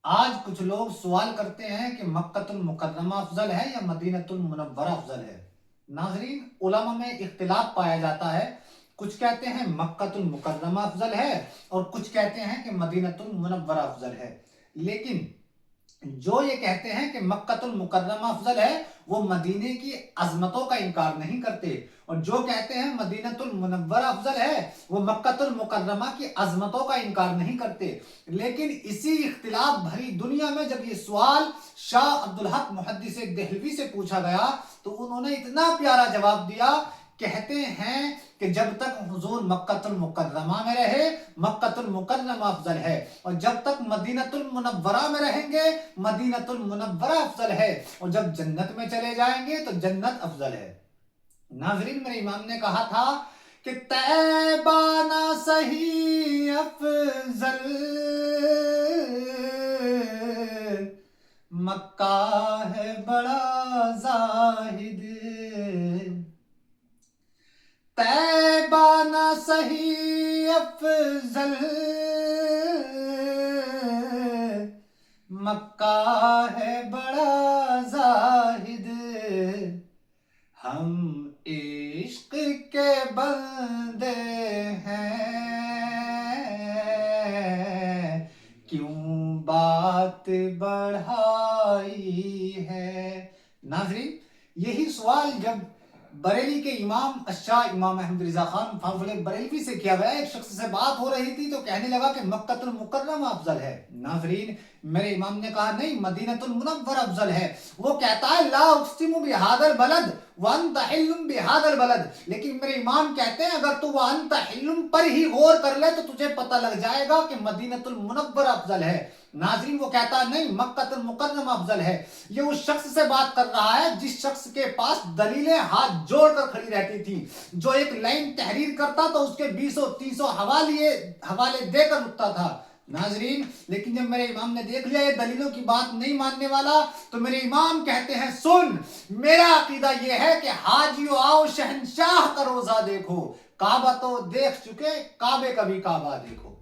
آج کچھ لوگ سوال کرتے ہیں کہ مکۃ المکرمہ افضل ہے یا مدینۃ المنورہ افضل ہے۔ ناظرین، علماء میں اختلاف پایا جاتا ہے۔ کچھ کہتے ہیں مکۃ المکرمہ افضل ہے اور کچھ کہتے ہیں کہ مدینۃ المنورہ افضل ہے، لیکن جو یہ کہتے ہیں کہ مکۃ المکرمہ افضل ہے وہ مدینے کی عظمتوں کا انکار نہیں کرتے، اور جو کہتے ہیں مدینۃ المنورہ افضل ہے وہ مکۃ المکرمہ کی عظمتوں کا انکار نہیں کرتے۔ لیکن اسی اختلاف بھری دنیا میں جب یہ سوال شاہ عبدالحق محدث دہلوی سے پوچھا گیا تو انہوں نے اتنا پیارا جواب دیا، کہتے ہیں کہ جب تک حضور مکۃ المکرمہ میں رہے مکۃ المکرمہ افضل ہے، اور جب تک مدینۃ المنورہ میں رہیں گے مدینۃ المنورہ افضل ہے، اور جب جنت میں چلے جائیں گے تو جنت افضل ہے۔ ناظرین، میرے امام نے کہا تھا کہ طیبہ نہ صحیح افضل، مکہ ہے بڑا زاہد، طیبہ نہ صحیح افضل، مکہ ہے بڑا زاہد، ہم عشق کے بندے ہیں، کیوں بات بڑھائی ہے۔ ناظرین، یہی سوال جب بریلی کے امام الشاہ امام احمد رضا خان فاضل بریلوی سے کیا گیا، ایک شخص سے بات ہو رہی تھی تو کہنے لگا کہ مکۃ المکرمہ افضل ہے۔ ناظرین، میرے امام نے کہا نہیں، مدینۃ المنورہ افضل ہے۔ وہ کہتا ہے لا اقسم بہذا البلد وانت حل بہذا البلد، لیکن میرے امام کہتے ہیں اگر تو وانت حل پر ہی غور کر لے تو تجھے پتہ لگ جائے گا کہ مدینۃ المنورہ افضل ہے۔ ناظرین، وہ کہتا ہے نہیں، مکۃ المکرمہ افضل ہے۔ یہ اس شخص سے بات کر رہا ہے جس شخص کے پاس دلیلیں ہاتھ جوڑ کر کھڑی رہتی تھی، جو ایک لائن تحریر کرتا تو اس کے 20-30 حوالے دے کر اٹھتا تھا۔ ناظرین، لیکن جب میرے امام نے دیکھ لیا یہ دلیلوں کی بات نہیں ماننے والا تو میرے امام کہتے ہیں سن، میرا عقیدہ یہ ہے کہ حاجیو آؤ شہنشاہ کا روزہ دیکھو، کعبہ تو دیکھ چکے، کعبے کا بھی کعبہ دیکھو۔